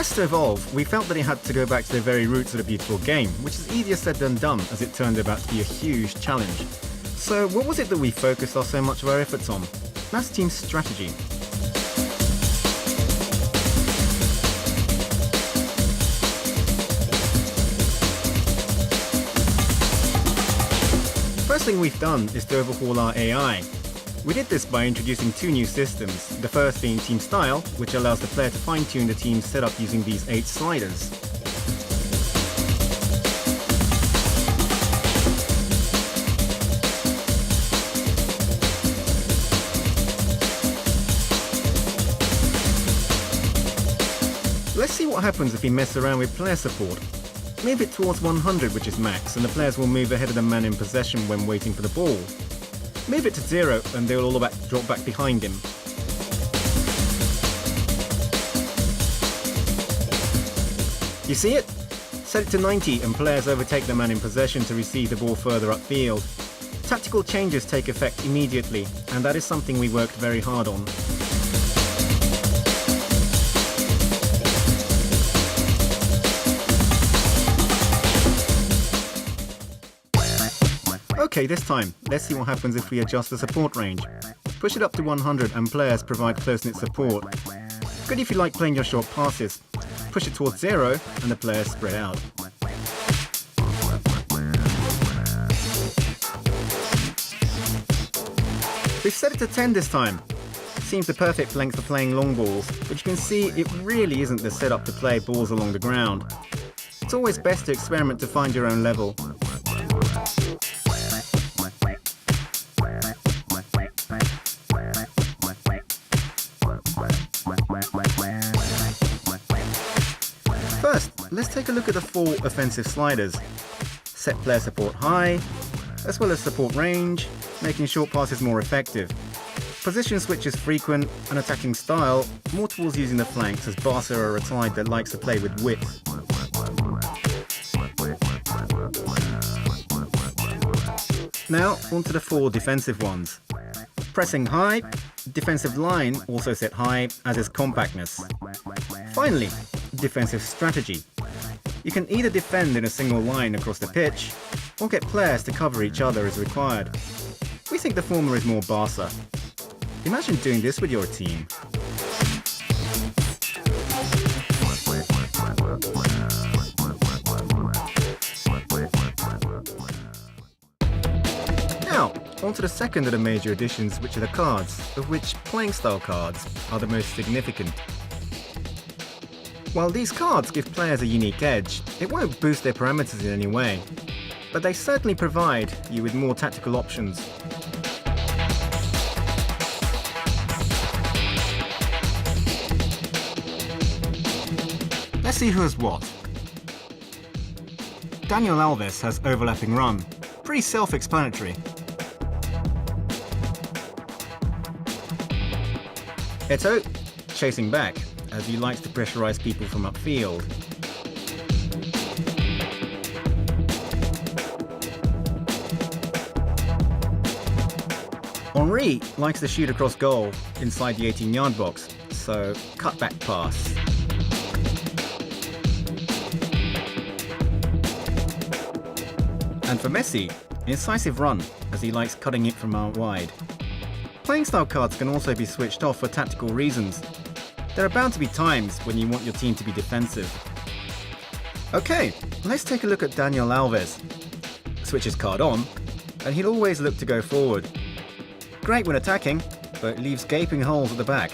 Pressed to evolve, we felt that it had to go back to the very roots of the beautiful game, which is easier said than done as it turned out to be a huge challenge. So what was it that we focused so much of our efforts on? That's team strategy. First thing we've done is to overhaul our AI. We did this by introducing two new systems, the first being Team Style, which allows the player to fine-tune the team's setup using these 8 sliders. Let's see what happens if we mess around with player support. Move it towards 100, which is max, and the players will move ahead of the man in possession when waiting for the ball. Move it to 0 and they will all drop back behind him. You see it? Set it to 90 and players overtake the man in possession to receive the ball further upfield. Tactical changes take effect immediately, and that is something we worked very hard on. Okay, this time, let's see what happens if we adjust the support range. Push it up to 100 and players provide close-knit support. Good if you like playing your short passes. Push it towards 0 and the players spread out. We've set it to 10 this time. Seems the perfect length for playing long balls, but you can see it really isn't the setup to play balls along the ground. It's always best to experiment to find your own level. First, let's take a look at the 4 offensive sliders. Set player support high, as well as support range, making short passes more effective. Position switches frequent, and attacking style more towards using the flanks, as Barca are a side that likes to play with width. Now, onto the 4 defensive ones. Pressing high, defensive line also set high, as is compactness. Finally, defensive strategy. You can either defend in a single line across the pitch, or get players to cover each other as required. We think the former is more Barca. Imagine doing this with your team. Now, onto the second of the major additions, which are the cards, of which playing style cards are the most significant. While these cards give players a unique edge, it won't boost their parameters in any way, but they certainly provide you with more tactical options. Let's see who has what. Daniel Alves has overlapping run. Pretty self-explanatory. Eto'o, chasing back, as he likes to pressurize people from upfield. Henry likes to shoot across goal inside the 18-yard box, so cut-back pass. And for Messi, incisive run, as he likes cutting it from out wide. Playing style cards can also be switched off for tactical reasons. There are bound to be times when you want your team to be defensive. Okay, let's take a look at Daniel Alves. Switch his card on, and he'll always look to go forward. Great when attacking, but it leaves gaping holes at the back.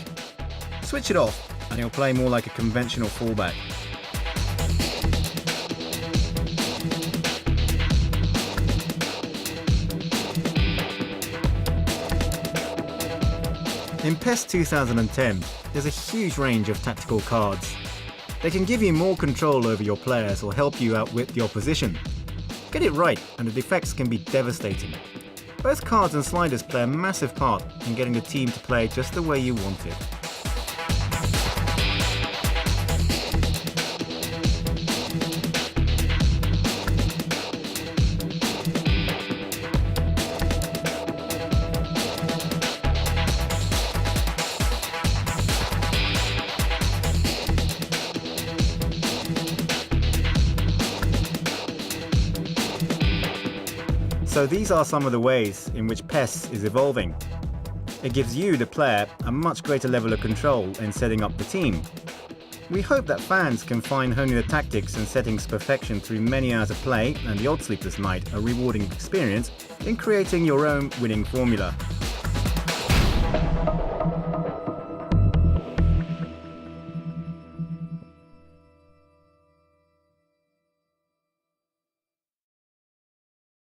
Switch it off, and he'll play more like a conventional fullback. In PES 2010, there's a huge range of tactical cards. They can give you more control over your players or help you outwit the opposition. Get it right and the effects can be devastating. Both cards and sliders play a massive part in getting the team to play just the way you want it. So these are some of the ways in which PES is evolving. It gives you, the player, a much greater level of control in setting up the team. We hope that fans can find honing the tactics and settings to perfection through many hours of play and the odd sleepless night a rewarding experience in creating your own winning formula.